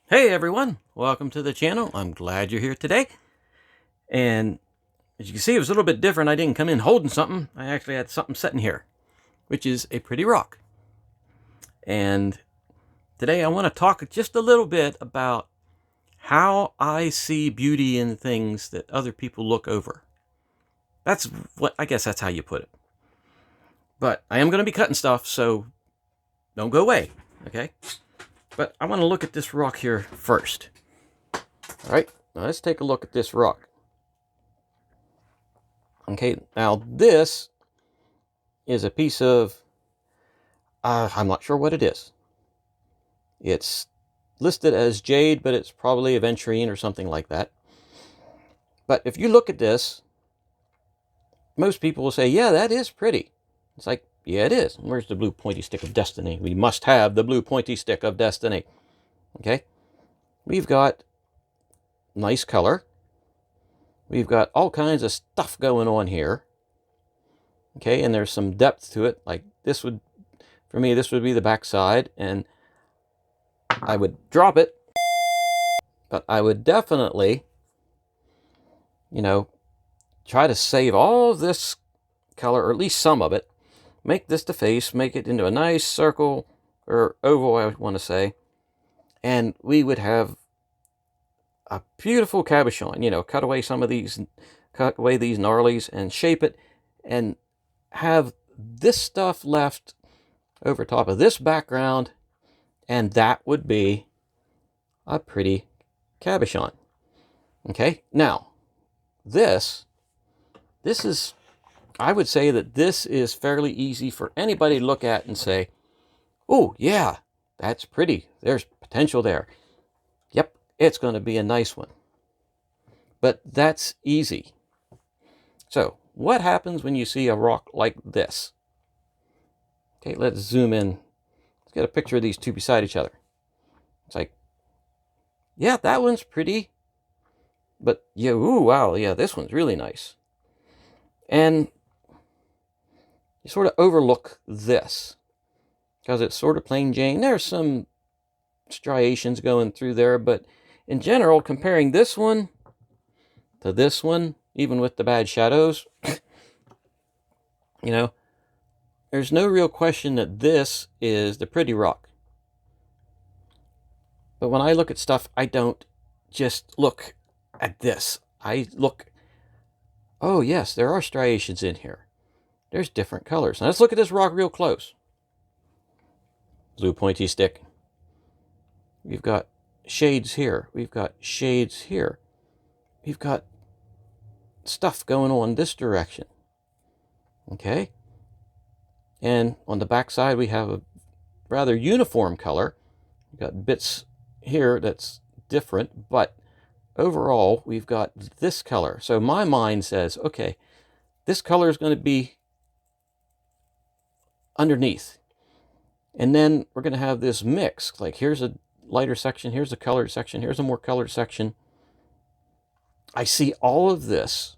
Hey everyone, welcome to the channel. I'm glad you're here today. And as you can see, it was a little bit different. I didn't come in holding something. I actually had something sitting here, which is a pretty rock. And today I want to talk just a little bit about how I see beauty in things that other people look over. I guess that's how you put it. But I am going to be cutting stuff, so don't go away, okay? But I want to look at this rock here first. All right, now let's take a look at this rock. Okay, now this is a piece of, I'm not sure what it is. It's listed as jade, but it's probably aventurine or something like that. But if you look at this, most people will say, yeah, that is pretty. It's like, yeah, it is. Where's the blue pointy stick of destiny? We must have the blue pointy stick of destiny. Okay, we've got nice color. We've got all kinds of stuff going on here. Okay, and there's some depth to it. Like this would, for me, this would be the back side, and I would drop it, but I would definitely, try to save all of this color, or at least some of it, make this the face, make it into a nice circle, or oval, I want to say, and we would have a beautiful cabochon. Cut away these gnarlies and shape it, and have this stuff left over top of this background, and that would be a pretty cabochon. Okay, now this is, I would say that this is fairly easy for anybody to look at and say, oh yeah, that's pretty, there's potential there, yep, it's going to be a nice one. But that's easy. So what happens when you see a rock like this? Okay, let's zoom in. Let's get a picture of these two beside each other. It's like, yeah, that one's pretty, but yeah, ooh, wow, yeah, this one's really nice. And you sort of overlook this because it's sort of plain Jane. There's some striations going through there, but in general, comparing this one to this one, even with the bad shadows, there's no real question that this is the pretty rock. But when I look at stuff, I don't just look at this. I look, oh yes, there are striations in here. There's different colors. Now let's look at this rock real close. Blue pointy stick. We've got shades here. We've got shades here. We've got stuff going on this direction. Okay? And on the back side, we have a rather uniform color. We've got bits here that's different, but overall, we've got this color. So my mind says, okay, this color is going to be underneath. And then we're going to have this mix. Like here's a lighter section, here's a colored section, here's a more colored section. I see all of this,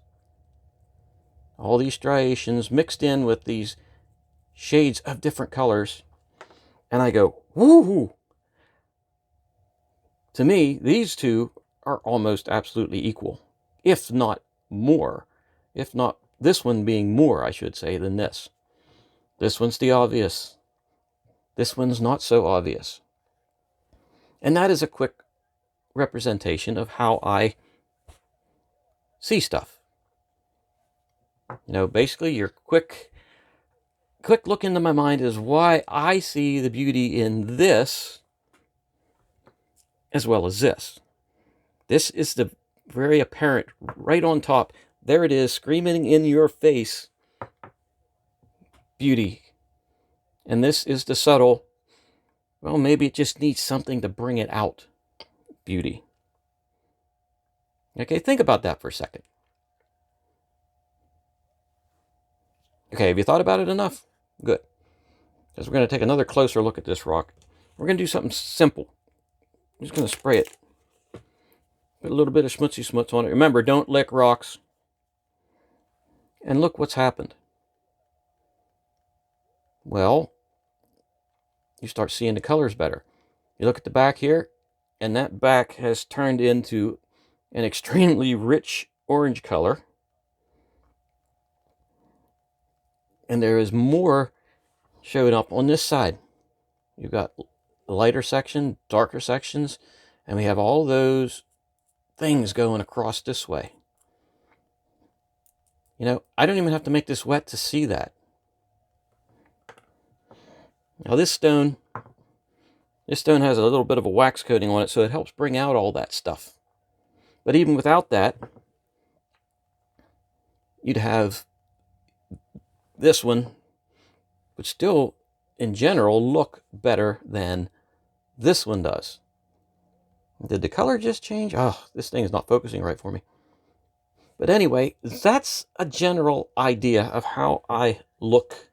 all these striations mixed in with these shades of different colors. And I go, woohoo! To me, these two are almost absolutely equal, if not more. If not, this one being more, I should say, than this. This one's the obvious. This one's not so obvious. And that is a quick representation of how I see stuff. Basically your quick look into my mind is why I see the beauty in this as well as this. This is the very apparent, right on top. There it is, screaming in your face beauty. And this is the subtle, well, maybe it just needs something to bring it out beauty. Okay, think about that for a second. Okay, have you thought about it enough? Good. Because we're going to take another closer look at this rock. We're going to do something simple. I'm just going to spray it. Put a little bit of schmutzy smuts on it. Remember, don't lick rocks. And look what's happened. Well, you start seeing the colors better. You look at the back here, and that back has turned into an extremely rich orange color. And there is more showing up on this side. You've got the lighter section, darker sections, and we have all those things going across this way. You know, I don't even have to make this wet to see that. Now this stone has a little bit of a wax coating on it, so it helps bring out all that stuff. But even without that, you'd have this one, but still, in general, look better than this one does. Did the color just change? Oh, this thing is not focusing right for me. But anyway, that's a general idea of how I look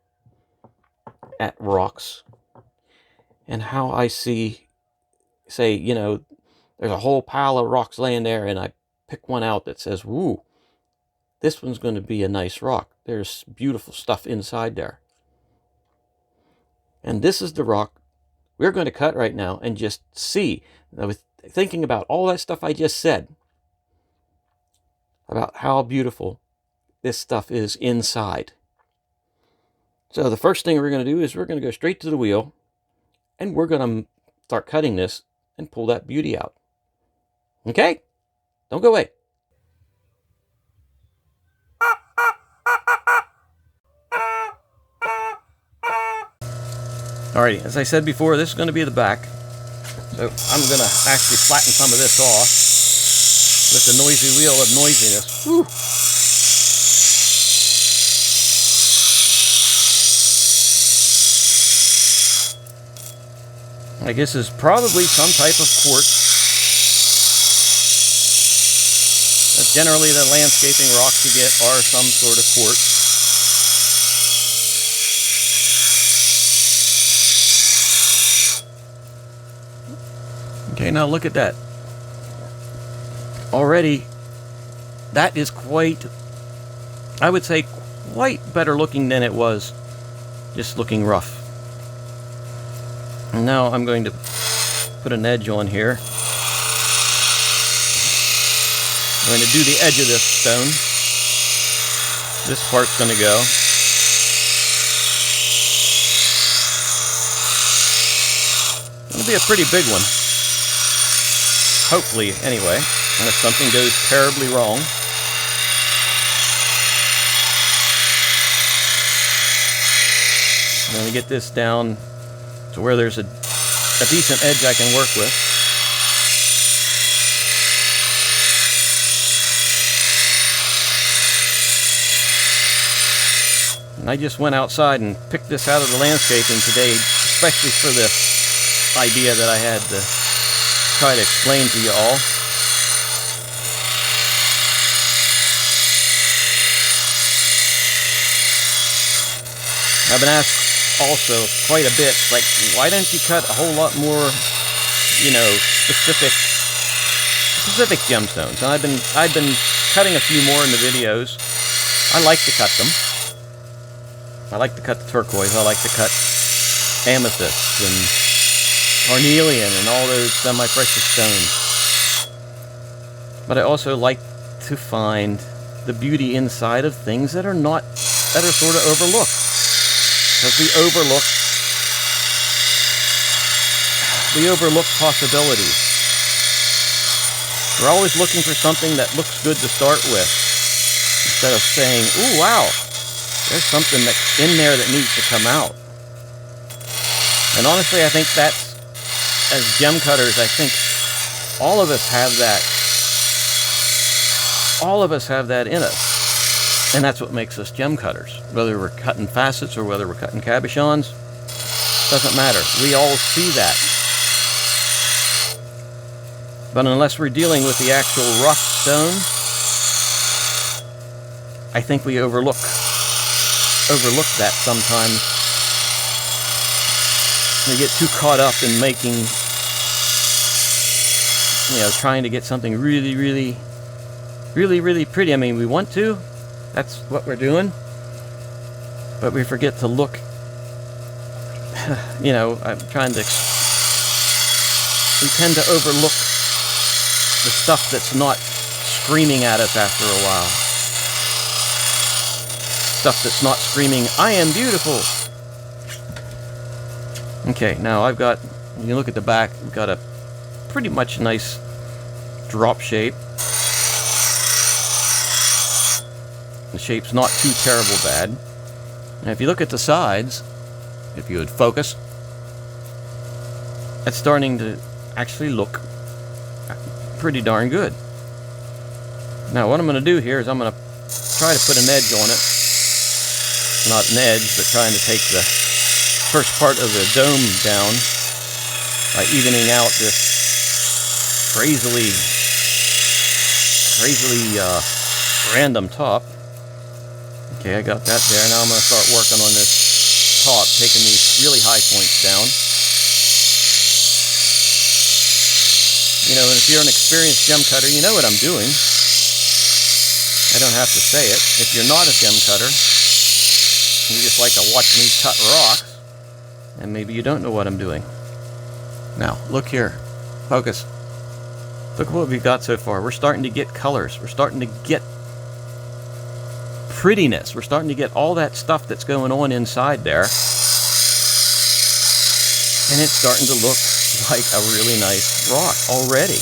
at rocks and how I see, say, you know, there's a whole pile of rocks laying there and I pick one out that says, woo, this one's going to be a nice rock. There's beautiful stuff inside there. And this is the rock we're going to cut right now and just see. I was thinking about all that stuff I just said, about how beautiful this stuff is inside. So the first thing we're going to do is we're going to go straight to the wheel and we're going to start cutting this and pull that beauty out. Okay? Don't go away. Alrighty, as I said before, this is going to be the back. So I'm going to actually flatten some of this off with the noisy wheel of noisiness. Whew. I guess it's probably some type of quartz. Generally, the landscaping rocks you get are some sort of quartz. Okay, now look at that. Already, that is quite, I would say, quite better looking than it was just looking rough. And now I'm going to put an edge on here. I'm going to do the edge of this stone. This part's going to go. It's going to be a pretty big one. Hopefully, anyway, unless something goes terribly wrong. I'm going to get this down to where there's a decent edge I can work with. And I just went outside and picked this out of the landscaping today, especially for this idea that I had to try to explain to you all. I've been asked also quite a bit, like, why don't you cut a whole lot more, you know, specific gemstones? And I've been cutting a few more in the videos. I like to cut them. I like to cut the turquoise. I like to cut amethyst and carnelian and all those semi-precious stones. But I also like to find the beauty inside of things that are sort of overlooked. Because we overlook possibilities. We're always looking for something that looks good to start with, instead of saying, ooh, wow, there's something that's in there that needs to come out. And honestly, I think that's, as gem cutters, I think all of us have that. All of us have that in us. And that's what makes us gem cutters. Whether we're cutting facets or whether we're cutting cabochons, doesn't matter. We all see that. But unless we're dealing with the actual rough stone, I think we overlook that sometimes. We get too caught up in making, you know, trying to get something really, really, really, really pretty. I mean, we want to. That's what we're doing. But we forget to look, you know, I'm trying to we tend to overlook the stuff that's not screaming at us after a while. Stuff that's not screaming, I am beautiful. Okay, now I've got, when you look at the back, we've got a pretty much nice drop shape. The shape's not too terrible bad. And if you look at the sides, if you would focus, it's starting to actually look pretty darn good. Now what I'm going to do here is I'm going to try to put an edge on it. Not an edge, but trying to take the first part of the dome down by evening out this crazily random top. Okay, I got that there. Now I'm going to start working on this top, taking these really high points down. You know, and if you're an experienced gem cutter, you know what I'm doing. I don't have to say it. If you're not a gem cutter, you just like to watch me cut rocks, and maybe you don't know what I'm doing. Now, look here. Focus. Look what we've got so far. We're starting to get colors. We're starting to get prettiness. We're starting to get all that stuff that's going on inside there. And it's starting to look like a really nice rock already.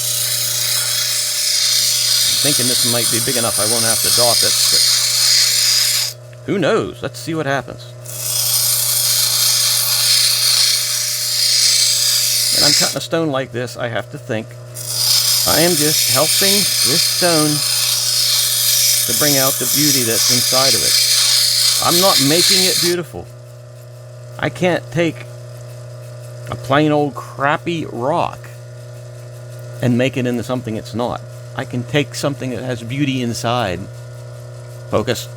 I'm thinking this might be big enough I won't have to dop it, but who knows? Let's see what happens. When I'm cutting a stone like this, I have to think, I am just helping this stone to bring out the beauty that's inside of it. I'm not making it beautiful. I can't take a plain old crappy rock and make it into something it's not. I can take something that has beauty inside, focus,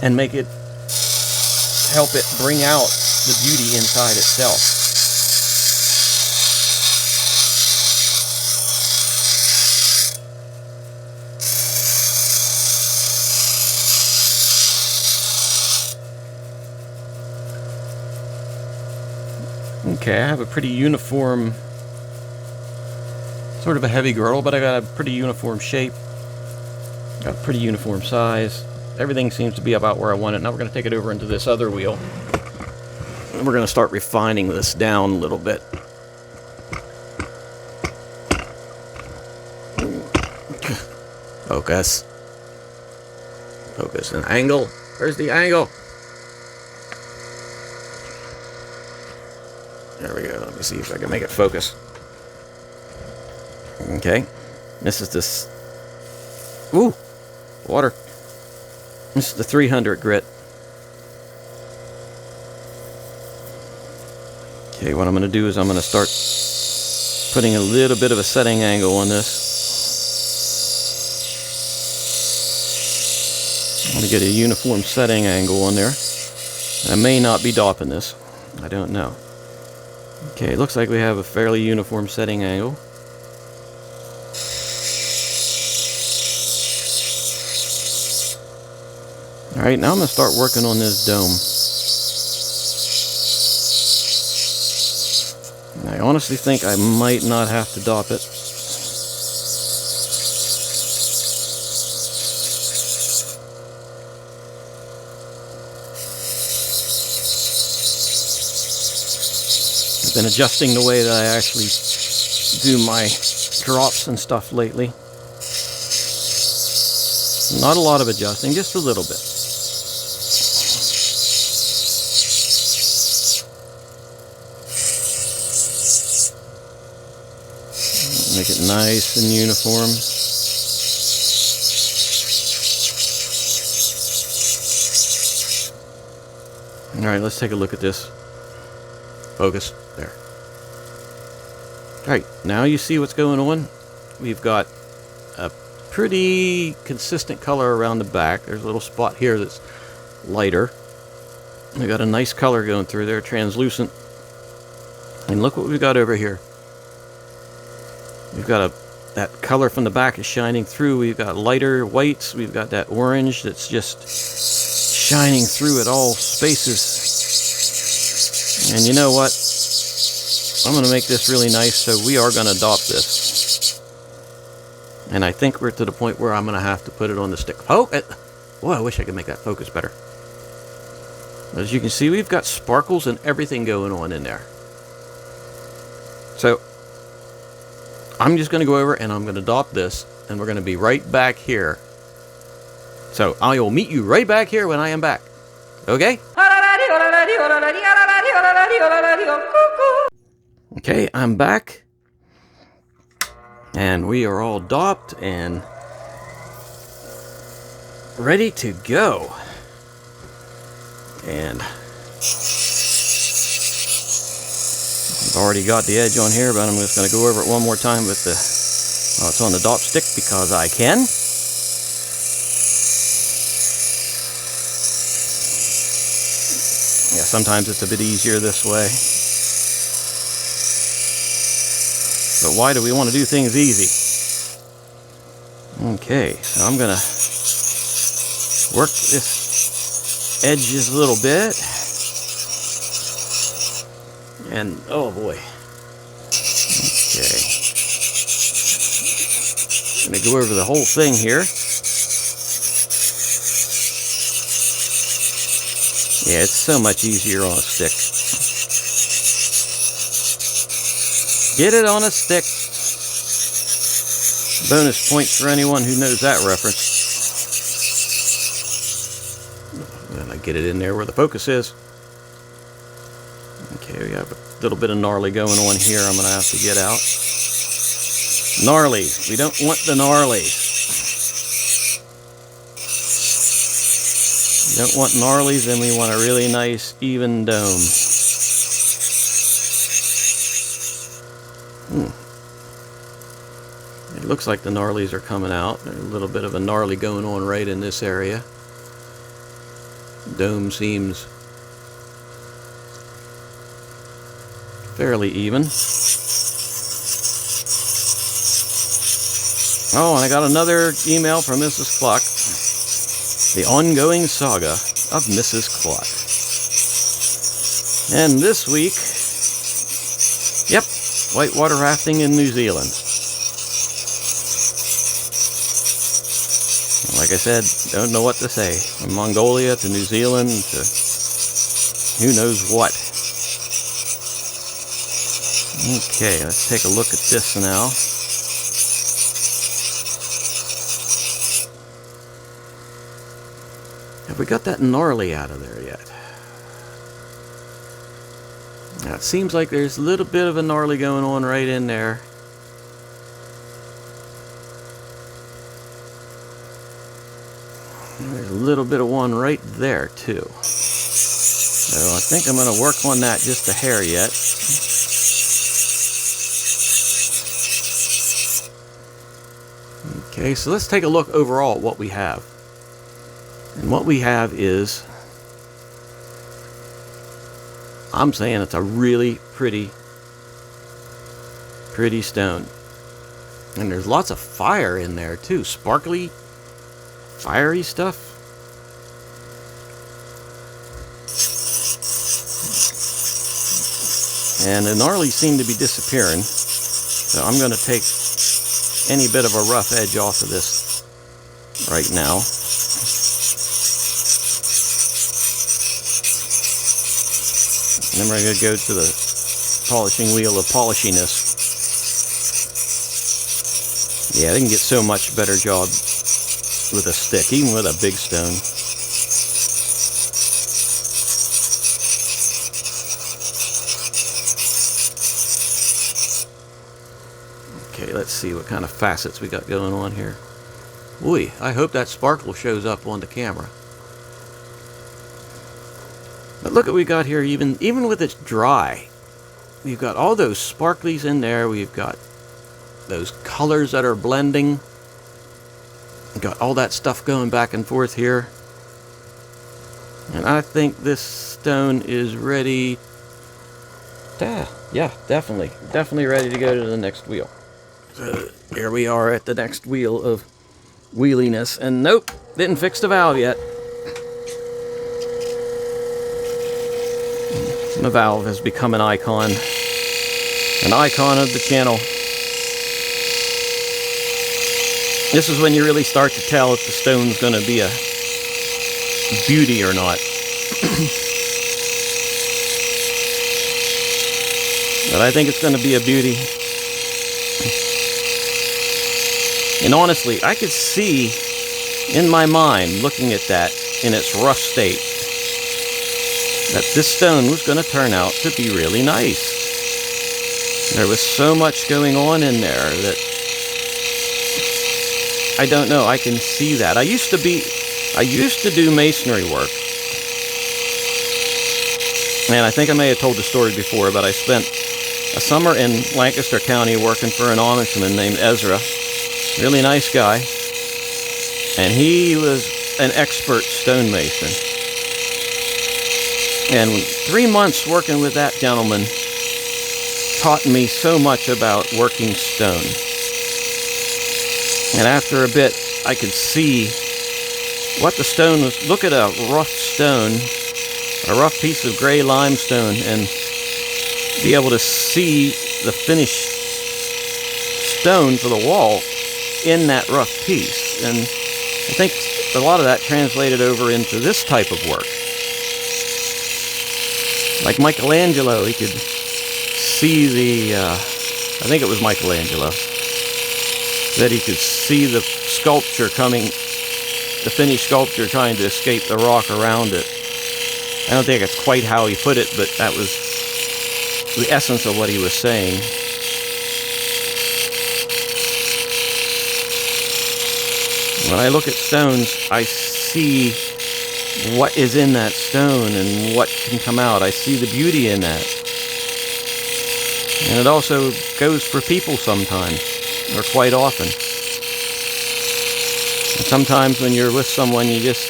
and make it, help it bring out the beauty inside itself. Okay, I have a pretty uniform, sort of a heavy girdle, but I got a pretty uniform shape, got a pretty uniform size. Everything seems to be about where I want it. Now we're going to take it over into this other wheel, and we're going to start refining this down a little bit. Focus. Focus and angle. Where's the angle? There we go. Let me see if I can make it focus. Okay. This is this. Ooh! Water. This is the 300 grit. Okay, what I'm going to do is I'm going to start putting a little bit of a setting angle on this. I'm going to get a uniform setting angle on there. I may not be dopping this. I don't know. Okay, it looks like we have a fairly uniform setting angle. Alright, now I'm going to start working on this dome. And I honestly think I might not have to dop it. I've been adjusting the way that I actually do my drops and stuff lately. Not a lot of adjusting, just a little bit. Make it nice and uniform. Alright, let's take a look at this. Focus. There. Alright, now you see what's going on. We've got a pretty consistent color around the back. There's a little spot here that's lighter. We got a nice color going through there, translucent. And look what we've got over here. We've got that color from the back is shining through. We've got lighter whites. We've got that orange that's just shining through at all spaces. And you know what? I'm going to make this really nice, so we are going to adopt this. And I think we're to the point where I'm going to have to put it on the stick. Oh, boy, I wish I could make that focus better. As you can see, we've got sparkles and everything going on in there. So, I'm just going to go over and I'm going to adopt this, and we're going to be right back here. So, I will meet you right back here when I am back. Okay? Okay, I'm back. And we are all dopped and ready to go. And I've already got the edge on here, but I'm just going to go over it one more time with the, it's on the dop stick because I can. Yeah, sometimes it's a bit easier this way. But why do we want to do things easy? Okay, so I'm going to work this edge just a little bit. And, oh boy. Okay. I'm going to go over the whole thing here. Yeah, it's so much easier on a stick. Get it on a stick. Bonus points for anyone who knows that reference. And I get it in there where the focus is. Okay, we have a little bit of gnarly going on here I'm going to have to get out. Gnarly. We don't want the gnarly. We don't want gnarlies, and we want a really nice, even dome. It looks like the gnarlies are coming out. There's a little bit of a gnarly going on right in this area. Dome seems fairly even. Oh, and I got another email from Mrs. Cluck. The ongoing saga of Mrs. Cluck. And this week, yep, whitewater rafting in New Zealand. Like I said, don't know what to say. From Mongolia to New Zealand to who knows what. Okay, let's take a look at this now. Have we got that gnarly out of there yet? Now, it seems like there's a little bit of a gnarly going on right in there. There's a little bit of one right there, too. So I think I'm going to work on that just a hair yet. Okay, so let's take a look overall at what we have. And what we have is, I'm saying it's a really pretty stone. And there's lots of fire in there too. Sparkly, fiery stuff. And the gnarlies seem to be disappearing. So I'm going to take any bit of a rough edge off of this right now. And then we're going to go to the polishing wheel of polishiness. Yeah, they can get so much better job with a stick, even with a big stone. Okay, let's see what kind of facets we got going on here. Ooh, I hope that sparkle shows up on the camera. But look what we got here, even with it's dry. We've got all those sparklies in there. We've got those colors that are blending. We've got all that stuff going back and forth here. And I think this stone is ready. Yeah, definitely ready to go to the next wheel. So here we are at the next wheel of wheeliness. And nope, didn't fix the valve yet. The valve has become an icon. an icon of the channel. This is when you really start to tell if the stone's going to be a beauty or not. But I think it's going to be a beauty. And honestly, I could see in my mind, looking at that in its rough state, that this stone was going to turn out to be really nice. There was so much going on in there that I don't know, I can see that. I used to do masonry work. And I think I may have told the story before, but I spent a summer in Lancaster County working for an Amishman named Ezra. Really nice guy. And he was an expert stonemason. And 3 months working with that gentleman taught me so much about working stone. And after a bit, I could see what the stone was. Look at a rough stone, a rough piece of gray limestone, and be able to see the finished stone for the wall in that rough piece. And I think a lot of that translated over into this type of work. Like Michelangelo, he could see the, I think it was Michelangelo, that he could see the sculpture coming, the finished sculpture trying to escape the rock around it. I don't think that's quite how he put it, but that was the essence of what he was saying. When I look at stones, I see what is in that stone and what can come out. I see the beauty in that. And it also goes for people sometimes, or quite often. And sometimes when you're with someone, you just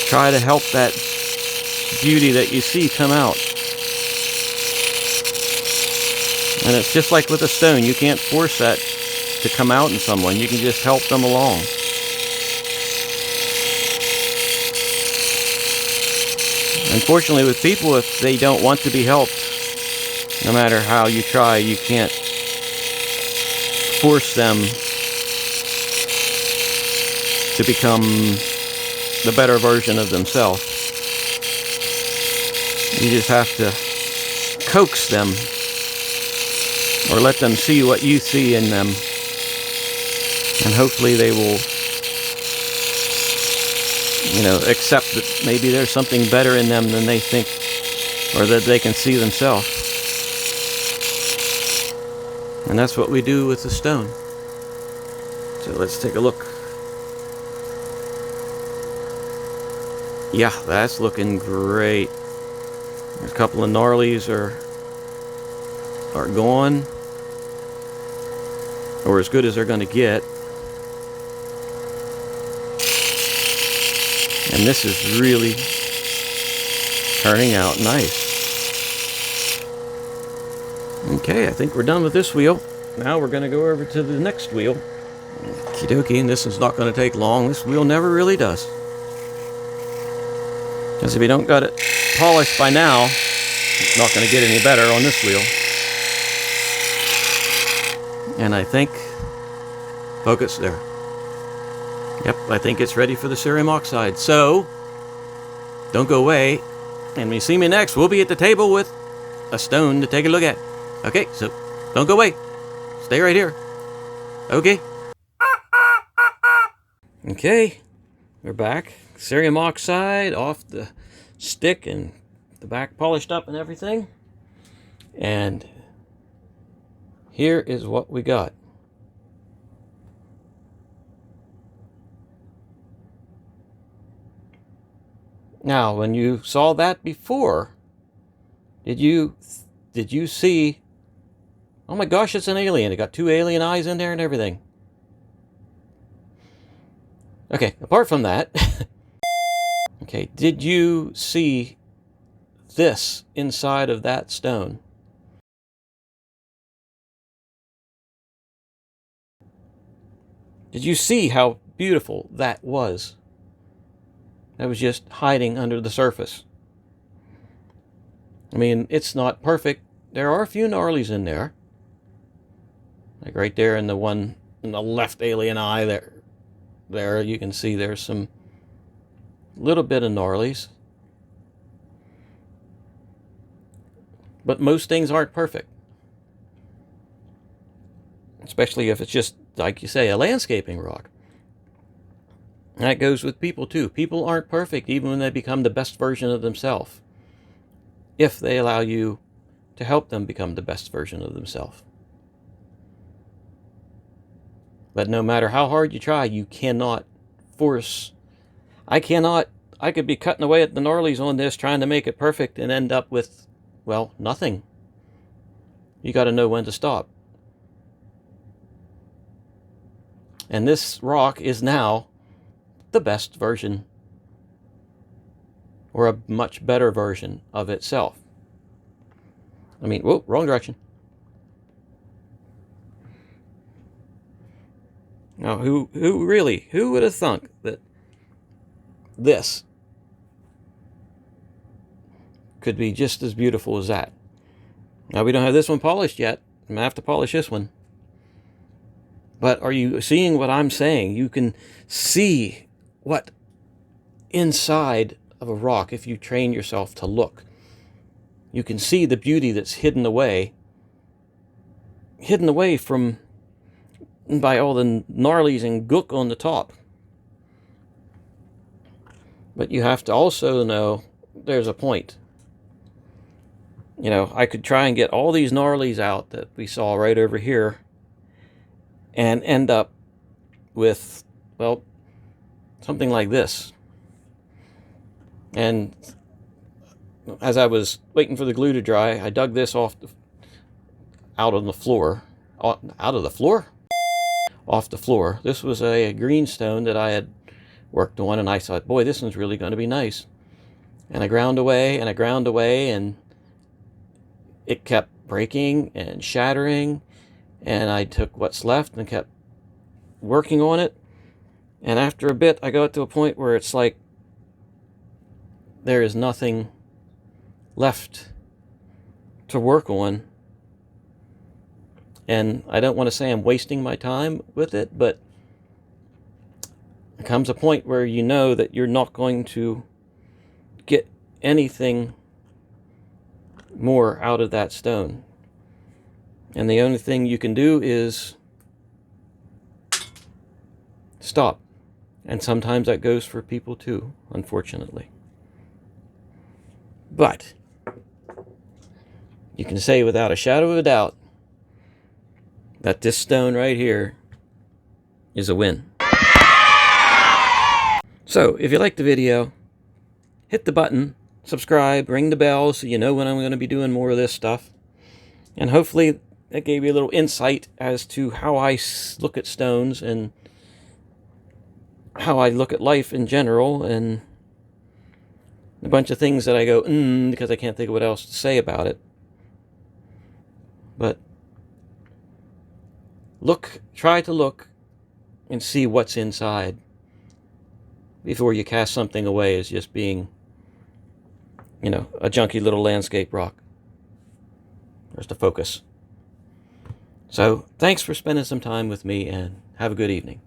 try to help that beauty that you see come out. And it's just like with a stone. You can't force that to come out in someone. You can just help them along. Unfortunately, with people, if they don't want to be helped, no matter how you try, you can't force them to become the better version of themselves. You just have to coax them, or let them see what you see in them, and hopefully they will, accept that maybe there's something better in them than they think, or that they can see themselves. And that's what we do with the stone. So let's take a look. Yeah, that's looking great. There's a couple of gnarlies are gone, or as good as they're going to get. And this is really turning out nice. Okay, I think we're done with this wheel. Now we're going to go over to the next wheel. Okie dokie, and this is not going to take long. This wheel never really does. Because if you don't got it polished by now, it's not going to get any better on this wheel. And I think, focus there. Yep, I think it's ready for the cerium oxide. So, don't go away. And when you see me next, we'll be at the table with a stone to take a look at. Okay, so don't go away. Stay right here. Okay. Okay, we're back. Cerium oxide off the stick and the back polished up and everything. And here is what we got. Now, when you saw that before, did you see, oh my gosh, it's an alien. It got 2 alien eyes in there and everything. Okay, apart from that, okay, did you see this inside of that stone? Did you see how beautiful that was? That was just hiding under the surface. I mean, it's not perfect. there are a few gnarlies in there. Like right there in the one in the left alien eye there you can see there's some little bit of gnarlies. But most things aren't perfect. Especially if it's just, like you say, a landscaping rock. And that goes with people too. People aren't perfect even when they become the best version of themselves, if they allow you to help them become the best version of themselves. But no matter how hard you try, you cannot force. I could be cutting away at the gnarlies on this, trying to make it perfect, and end up with, well, nothing. You got to know when to stop. And this rock is now the best version, or a much better version of itself. I mean, whoa, wrong direction. Now, who would have thunk that this could be just as beautiful as that? Now, we don't have this one polished yet. I'm going to have to polish this one. But are you seeing what I'm saying? You can see what inside of a rock if you train yourself to look. You can see the beauty that's hidden away from by all the gnarlies and gook on the top. But you have to also know there's a point. You know, I could try and get all these gnarlies out that we saw right over here and end up with, well, something like this. And as I was waiting for the glue to dry, I dug this out of the floor. Off the floor. This was a greenstone that I had worked on, and I thought, boy, this one's really going to be nice. And I ground away, and it kept breaking and shattering, and I took what's left and kept working on it. And after a bit, I got to a point where it's like there is nothing left to work on. And I don't want to say I'm wasting my time with it, but there comes a point where you know that you're not going to get anything more out of that stone. And the only thing you can do is stop. And sometimes that goes for people too, unfortunately. But you can say without a shadow of a doubt that this stone right here is a win. So, if you liked the video, hit the button, subscribe, ring the bell so you know when I'm going to be doing more of this stuff. And hopefully that gave you a little insight as to how I look at stones and how I look at life in general, and a bunch of things that I go, because I can't think of what else to say about it. But try to look and see what's inside before you cast something away as just being, a junky little landscape rock. There's the focus. So, thanks for spending some time with me, and have a good evening.